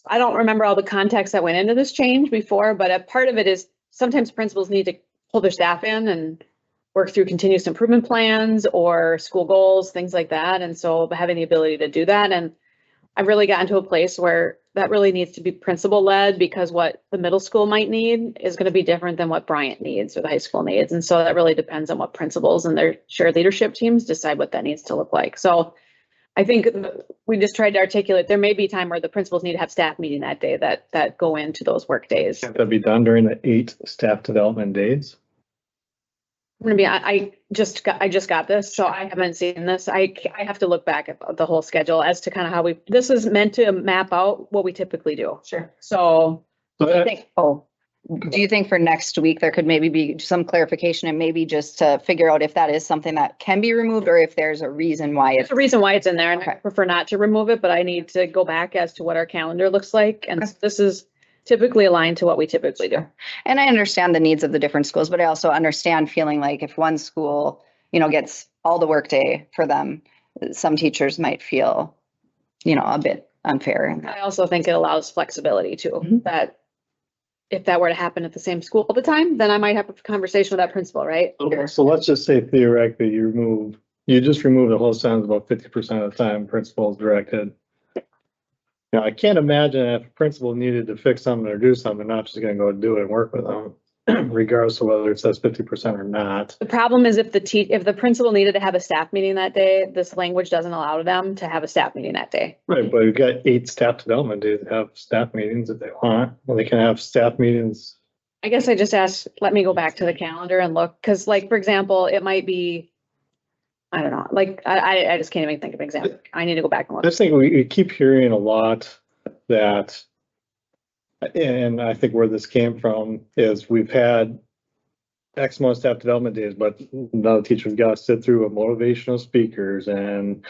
[SPEAKER 3] I don't remember all the context that went into this change before, but a part of it is sometimes principals need to pull their staff in and work through continuous improvement plans or school goals, things like that. And so having the ability to do that. And I've really gotten to a place where that really needs to be principal led, because what the middle school might need is going to be different than what Bryant needs or the high school needs. And so that really depends on what principals and their shared leadership teams decide what that needs to look like. So I think we just tried to articulate, there may be time where the principals need to have staff meeting that day that go into those work days.
[SPEAKER 2] Can't that be done during the 8 staff development days?
[SPEAKER 3] I'm gonna be, I just got this, so I haven't seen this. I have to look back at the whole schedule as to kind of how this is meant to map out what we typically do.
[SPEAKER 6] Sure.
[SPEAKER 3] So,
[SPEAKER 5] Do you think for next week, there could maybe be some clarification and maybe just to figure out if that is something that can be removed or if there's a reason why
[SPEAKER 3] there's
[SPEAKER 5] it's.
[SPEAKER 3] a reason why it's in there, and I
[SPEAKER 5] Okay.
[SPEAKER 3] prefer not to remove it, but I need to go back as to what our calendar looks like, and this is typically aligned to what we typically do.
[SPEAKER 5] And I understand the needs of the different schools, but I also understand feeling like if one school, gets all the workday for them, some teachers might feel, a bit unfair in that.
[SPEAKER 3] I also think it allows flexibility too,
[SPEAKER 5] Mhm.
[SPEAKER 3] that if that were to happen at the same school all the time, then I might have a conversation with that principal, right?
[SPEAKER 2] So let's just say theoretically you just remove the whole sentence about 50% of the time principal is directed. Now, I can't imagine if a principal needed to fix something or do something, not just gonna go do it and work with them, regardless of whether it says 50% or not.
[SPEAKER 3] The problem is if the principal needed to have a staff meeting that day, this language doesn't allow them to have a staff meeting that day.
[SPEAKER 2] Right, but we've got 8 staff development days to have staff meetings if they want. Well, they can have staff meetings.
[SPEAKER 3] I guess I just asked, let me go back to the calendar and look, because like, for example, it might be, I don't know, like, I just can't even think of an example. I need to go back and
[SPEAKER 2] I
[SPEAKER 3] look.
[SPEAKER 2] just think we keep hearing a lot that, and I think where this came from is we've had X amount of staff development days, but now the teachers got to sit through a motivational speakers and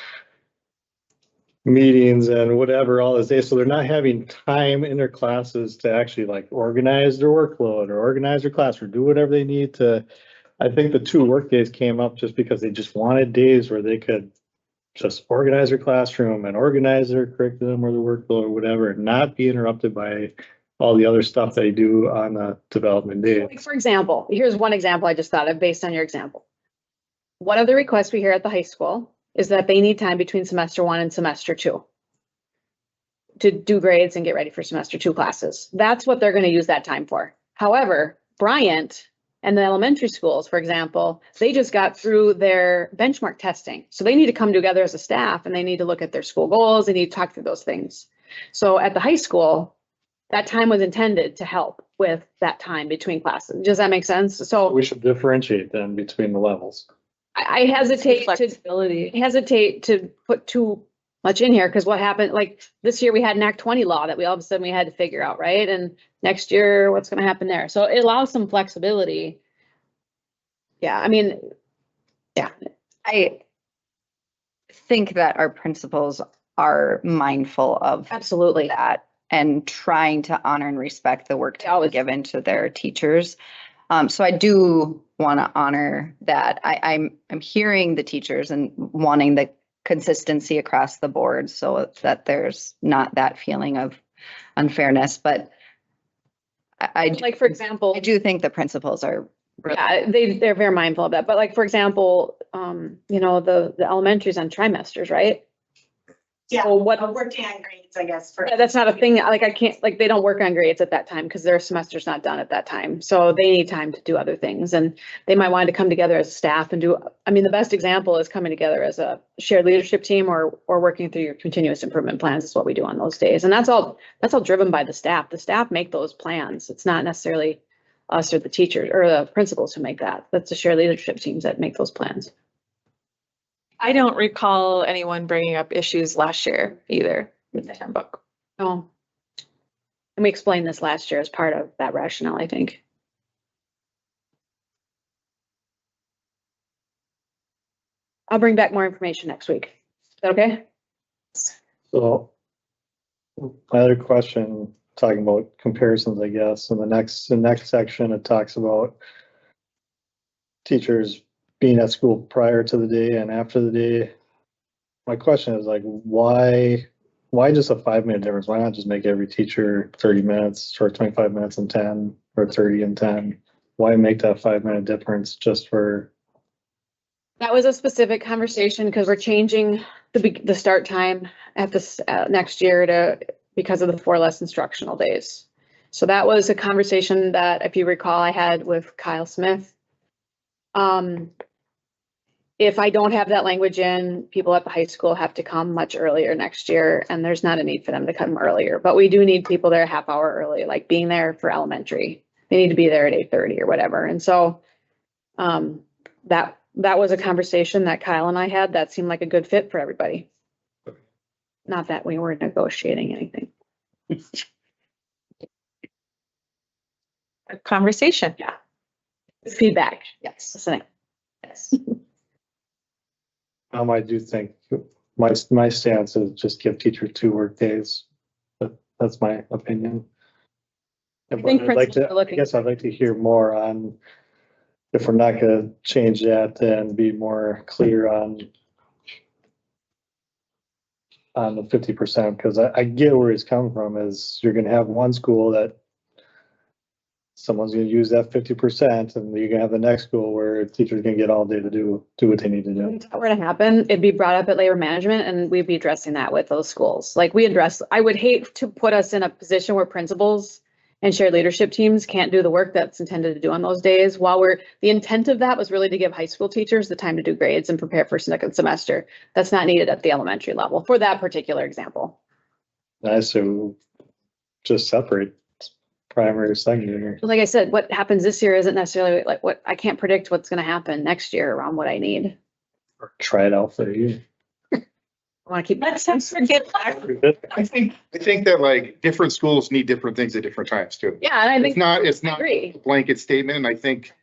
[SPEAKER 2] meetings and whatever all this day. So they're not having time in their classes to actually like organize their workload or organize their class or do whatever they need to. I think the 2 work days came up just because they just wanted days where they could just organize their classroom and organize their curriculum or their workload or whatever, and not be interrupted by all the other stuff they do on the development day.
[SPEAKER 3] Like, for example, here's one example I just thought of based on your example. One of the requests we hear at the high school is that they need time between semester 1 and semester 2 to do grades and get ready for semester 2 classes. That's what they're going to use that time for. However, Bryant and the elementary schools, for example, they just got through their benchmark testing. So they need to come together as a staff and they need to look at their school goals. They need to talk through those things. So at the high school, that time was intended to help with that time between classes. Does that make sense? So
[SPEAKER 2] We should differentiate then between the levels.
[SPEAKER 3] I hesitate to put too much in here, because what happened, like this year we had an Act 20 law that we all of a sudden we had to figure out, right? And next year, what's going to happen there? So it allows some flexibility. Yeah, I mean, yeah.
[SPEAKER 5] I think that our principals are mindful of
[SPEAKER 3] Absolutely.
[SPEAKER 5] that and trying to honor and respect the work given to their teachers. So I do want to honor that. I'm hearing the teachers and wanting the consistency across the board so that there's not that feeling of unfairness. But
[SPEAKER 3] Like, for example,
[SPEAKER 5] I do think the principals are.
[SPEAKER 3] yeah, they're very mindful of that. But like, for example, the elementary's on trimesters, right?
[SPEAKER 7] Yeah,
[SPEAKER 3] So what,
[SPEAKER 7] working on grades, I guess, for.
[SPEAKER 3] yeah, that's not a thing. Like, I can't, like, they don't work on grades at that time because their semester's not done at that time. So they need time to do other things, and they might want to come together as staff and do, I mean, the best example is coming together as a shared leadership team or working through your continuous improvement plans is what we do on those days. And that's all driven by the staff. The staff make those plans. It's not necessarily us or the teachers or the principals who make that. That's the shared leadership teams that make those plans.
[SPEAKER 6] I don't recall anyone bringing up issues last year either with the handbook.
[SPEAKER 3] Oh. And we explained this last year as part of that rationale, I think. I'll bring back more information next week. Is that okay?
[SPEAKER 2] So my other question, talking about comparisons, I guess, in the next section, it talks about teachers being at school prior to the day and after the day. My question is like, why just a 5-minute difference? Why not just make every teacher 30 minutes or 25 minutes and 10 or 30 and 10? Why make that 5-minute difference just for?
[SPEAKER 3] That was a specific conversation because we're changing the start time at this next year because of the 4 less instructional days. So that was a conversation that, if you recall, I had with Kyle Smith. If I don't have that language in, people at the high school have to come much earlier next year, and there's not a need for them to come earlier. But we do need people there a half hour early, like being there for elementary. They need to be there at 8:30 or whatever. And so that was a conversation that Kyle and I had that seemed like a good fit for everybody. Not that we were negotiating anything.
[SPEAKER 6] A conversation.
[SPEAKER 3] Yeah. Feedback,
[SPEAKER 5] Yes.
[SPEAKER 3] listening.
[SPEAKER 5] Yes.
[SPEAKER 2] I do think my stance is just give teachers 2 work days, but that's my opinion.
[SPEAKER 3] I think
[SPEAKER 2] But I'd like
[SPEAKER 3] principals
[SPEAKER 2] to,
[SPEAKER 3] are
[SPEAKER 2] I
[SPEAKER 3] looking.
[SPEAKER 2] guess I'd like to hear more on if we're not gonna change that and be more clear on the 50%, because I get where he's coming from, is you're gonna have one school that someone's gonna use that 50%, and you're gonna have the next school where teachers can get all day to do what they need to do.
[SPEAKER 3] If that were to happen, it'd be brought up at labor management and we'd be addressing that with those schools. Like I would hate to put us in a position where principals and shared leadership teams can't do the work that's intended to do on those days. The intent of that was really to give high school teachers the time to do grades and prepare for second semester. That's not needed at the elementary level for that particular example.
[SPEAKER 2] I so just separate primary, secondary.
[SPEAKER 3] Like I said, what happens this year isn't necessarily like I can't predict what's gonna happen next year around what I need.
[SPEAKER 2] Or try it out for a year.
[SPEAKER 3] I wanna keep.
[SPEAKER 6] Let's not forget.
[SPEAKER 13] I think that like different schools need different things at different times too.
[SPEAKER 3] Yeah, and I think.
[SPEAKER 13] It's
[SPEAKER 3] I
[SPEAKER 13] not
[SPEAKER 3] agree.
[SPEAKER 13] a blanket statement, and I think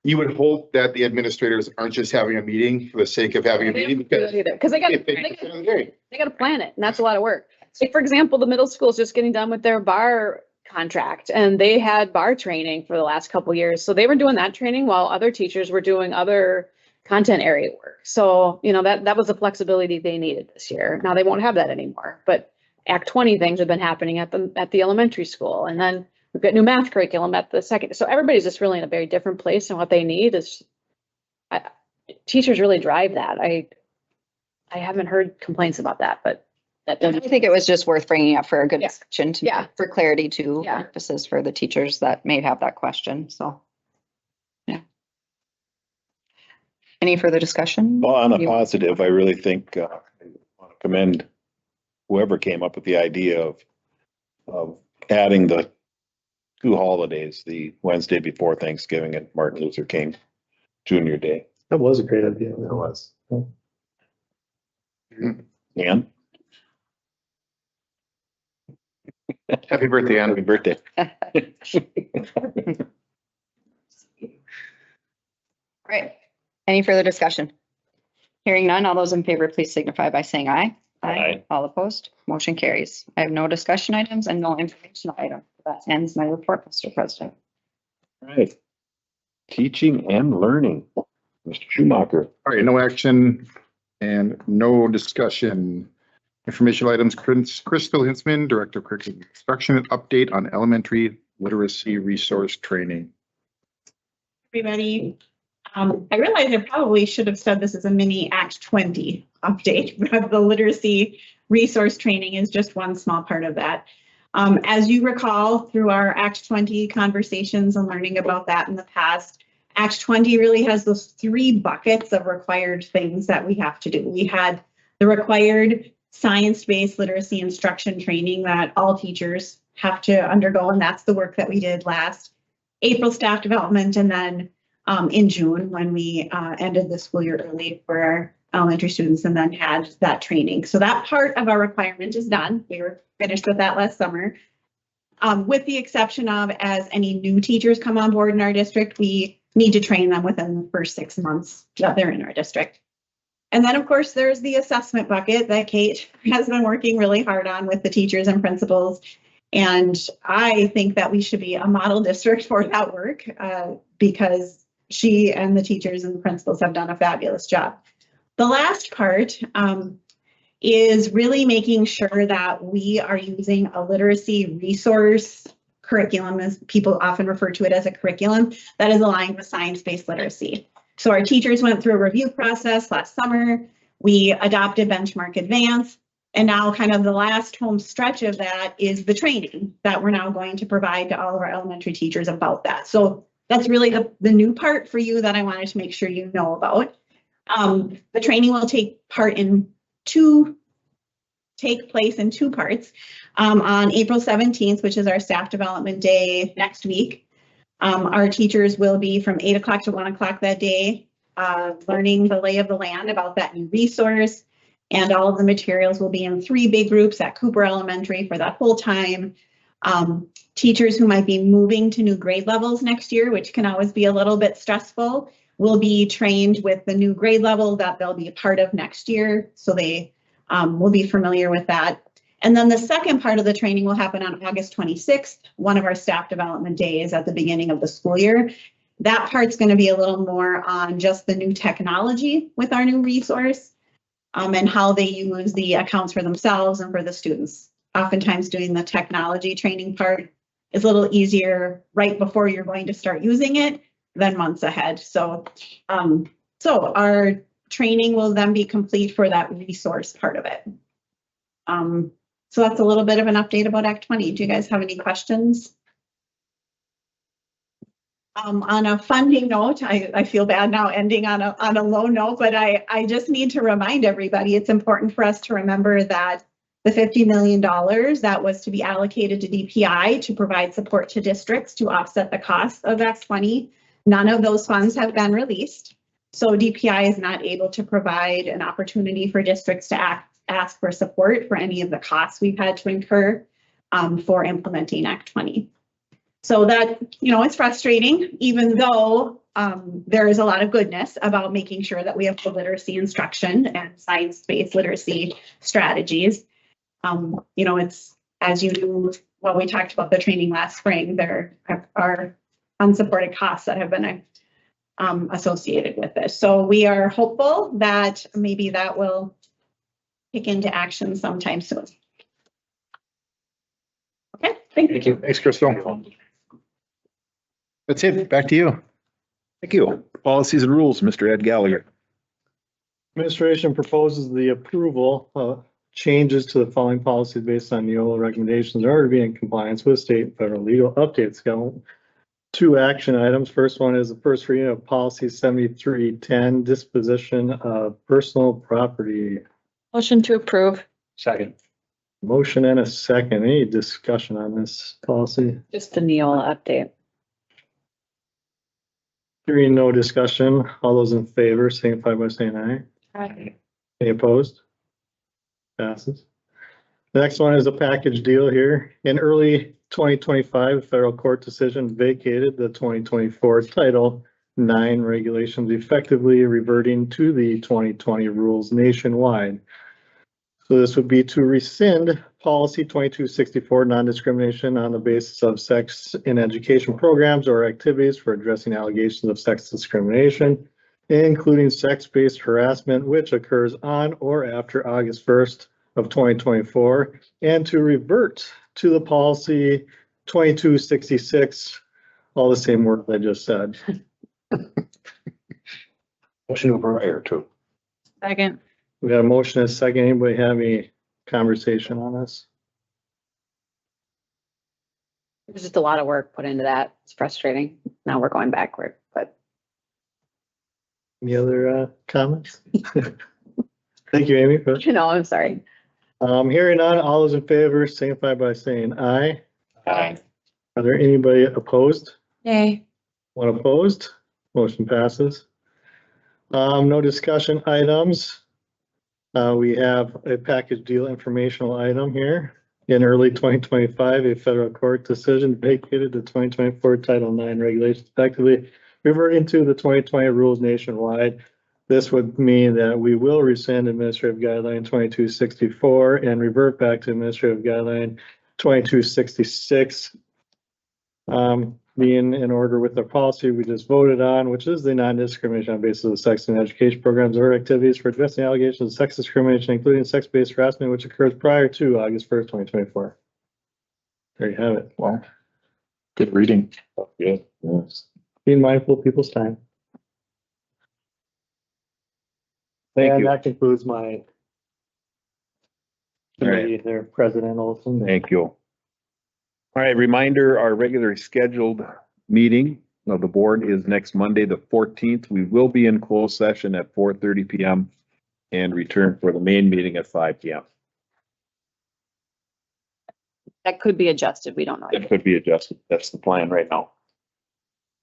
[SPEAKER 13] you would hope that the administrators aren't just having a meeting for the sake of having a meeting, because
[SPEAKER 3] Because they
[SPEAKER 13] if they
[SPEAKER 3] gotta plan it, and that's a lot of work. Like, for example, the middle school is just getting done with their bar contract, and they had bar training for the last couple years. So they were doing that training while other teachers were doing other content area work. So, that was the flexibility they needed this year. Now they won't have that anymore, but Act 20 things have been happening at the elementary school. And then we've got new math curriculum at the second. So everybody's just really in a very different place, and what they need is, teachers really drive that. I haven't heard complaints about that, but that
[SPEAKER 5] I
[SPEAKER 3] doesn't.
[SPEAKER 5] think it was just worth bringing up for a good
[SPEAKER 3] Yeah.
[SPEAKER 5] discussion to,
[SPEAKER 3] Yeah.
[SPEAKER 5] for clarity too.
[SPEAKER 3] Yeah.
[SPEAKER 5] Purposes for the teachers that may have that question, so. Yeah. Any further discussion?
[SPEAKER 1] Well, on a
[SPEAKER 5] You-
[SPEAKER 1] positive, I really think, I want to commend whoever came up with the idea of adding the 2 holidays, the Wednesday before Thanksgiving and Martin Luther King Jr. Day.
[SPEAKER 2] That was a great idea.
[SPEAKER 1] It was. And
[SPEAKER 13] Happy birthday, Anna.
[SPEAKER 1] happy birthday.
[SPEAKER 5] Right. Any further discussion? Hearing none, all those in favor, please signify by saying aye.
[SPEAKER 1] Aye.
[SPEAKER 5] All opposed, motion carries. I have no discussion items and no informational item. That ends my report, Mr. President.
[SPEAKER 1] Right. Teaching and learning. Mr. Schumacher.
[SPEAKER 13] All right, no action and no discussion. Informational items, Crystal Hinsman, Director of Curriculum Instruction, update on elementary literacy resource training.
[SPEAKER 7] Everybody, I realize I probably should have said this as a mini Act 20 update, but the literacy resource training is just one small part of that. As you recall, through our Act 20 conversations and learning about that in the past, Act 20 really has those 3 buckets of required things that we have to do. We had the required science-based literacy instruction training that all teachers have to undergo, and that's the work that we did last April staff development, and then in June when we ended the school year early for our elementary students and then had that training. So that part of our requirement is done. We were finished with that last summer. With the exception of, as any new teachers come on board in our district, we need to train them within the first 6 months that they're in our district. And then, of course, there's the assessment bucket that Kate has been working really hard on with the teachers and principals. And I think that we should be a model district for that work because she and the teachers and the principals have done a fabulous job. The last part is really making sure that we are using a literacy resource curriculum, as people often refer to it as a curriculum, that is aligned with science-based literacy. So our teachers went through a review process last summer. We adopted Benchmark Advance. And now kind of the last home stretch of that is the training that we're now going to provide to all of our elementary teachers about that. So that's really the new part for you that I wanted to make sure you know about. The training will take place in 2 parts. On April 17th, which is our staff development day next week. Our teachers will be from 8 o'clock to 1 o'clock that day learning the lay of the land about that new resource. And all of the materials will be in 3 big groups at Cooper Elementary for that whole time. Teachers who might be moving to new grade levels next year, which can always be a little bit stressful, will be trained with the new grade level that they'll be a part of next year. So they will be familiar with that. And then the second part of the training will happen on August 26th, one of our staff development days at the beginning of the school year. That part's going to be a little more on just the new technology with our new resource and how they use the accounts for themselves and for the students. Oftentimes doing the technology training part is a little easier right before you're going to start using it than months ahead. So, our training will then be complete for that resource part of it. So that's a little bit of an update about Act 20. Do you guys have any questions? On a funding note, I feel bad now ending on a low note, but I just need to remind everybody it's important for us to remember that the $50 million that was to be allocated to DPI to provide support to districts to offset the cost of Act 20, none of those funds have been released. So DPI is not able to provide an opportunity for districts to ask for support for any of the costs we've had to incur for implementing Act 20. So that, it's frustrating, even though there is a lot of goodness about making sure that we have full literacy instruction and science-based literacy strategies. It's, as you do, well, we talked about the training last spring, there are unsupported costs that have been associated with this. So we are hopeful that maybe that will kick into action sometime soon. Okay, thank you.
[SPEAKER 13] Thanks, Crystal. That's it. Back to you.
[SPEAKER 1] Thank you. Policies and rules, Mr. Ed Gallagher.
[SPEAKER 2] Administration proposes the approval of changes to the following policies based on Neola recommendations in order to be in compliance with state and federal legal updates. Got 2 action items. First one is the first reading of policy 7310, disposition of personal property.
[SPEAKER 6] Motion to approve.
[SPEAKER 8] Second.
[SPEAKER 2] Motion and a second. Any discussion on this policy?
[SPEAKER 3] Just the Neola update.
[SPEAKER 2] Hearing no discussion, all those in favor signify by saying aye.
[SPEAKER 6] Aye.
[SPEAKER 2] Any opposed? Passes. The next one is a package deal here. In early 2025, a federal court decision vacated the 2024 Title IX regulations, effectively reverting to the 2020 rules nationwide. So this would be to rescind policy 2264, non-discrimination on the basis of sex in education programs or activities for addressing allegations of sex discrimination, including sex-based harassment, which occurs on or after August 1st of 2024, and to revert to the policy 2266, all the same words I just said.
[SPEAKER 13] Motion to approve. Prior to.
[SPEAKER 3] Second.
[SPEAKER 2] We got a motion and a second. Anybody have any conversation on this?
[SPEAKER 3] There's just a lot of work put into that. It's frustrating. Now we're going backward, but.
[SPEAKER 2] Any other comments? Thank you, Amy.
[SPEAKER 3] I'm sorry.
[SPEAKER 2] Hearing none, all those in favor signify by saying aye.
[SPEAKER 3] Aye.
[SPEAKER 2] Are there anybody opposed?
[SPEAKER 6] Yay.
[SPEAKER 2] One opposed? Motion passes. No discussion items. We have a package deal informational item here. In early 2025, a federal court decision vacated the 2024 Title IX regulations, effectively reverting to the 2020 rules nationwide. This would mean that we will rescind Administrative Guideline 2264 and revert back to Administrative Guideline 2266. Being in order with the policy we just voted on, which is the non-discrimination on basis of sex and education programs or activities for addressing allegations of sex discrimination, including sex-based harassment, which occurs prior to August 1st, 2024. There you have it.
[SPEAKER 13] Wow. Good reading.
[SPEAKER 1] Good. Yes.
[SPEAKER 2] Being mindful of people's time.
[SPEAKER 1] Thank
[SPEAKER 2] And
[SPEAKER 1] you.
[SPEAKER 2] that concludes my committee there, President Olson.
[SPEAKER 1] Thank you. All right, reminder, our regularly scheduled meeting of the board is next Monday, the 14th. We will be in closed session at 4:30 PM and return for the main meeting at 5 PM.
[SPEAKER 3] That could be adjusted. We don't know.
[SPEAKER 1] It could be adjusted. That's the plan right now.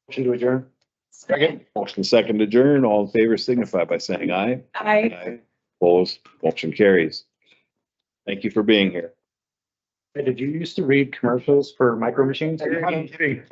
[SPEAKER 8] Motion to adjourn.
[SPEAKER 1] Second. Motion second to adjourn. All in favor signify by saying aye.
[SPEAKER 6] I.
[SPEAKER 1] Opposed, motion carries. Thank you for being here.
[SPEAKER 8] Hey, did you used to read commercials for micro machines?
[SPEAKER 13] I'm kidding.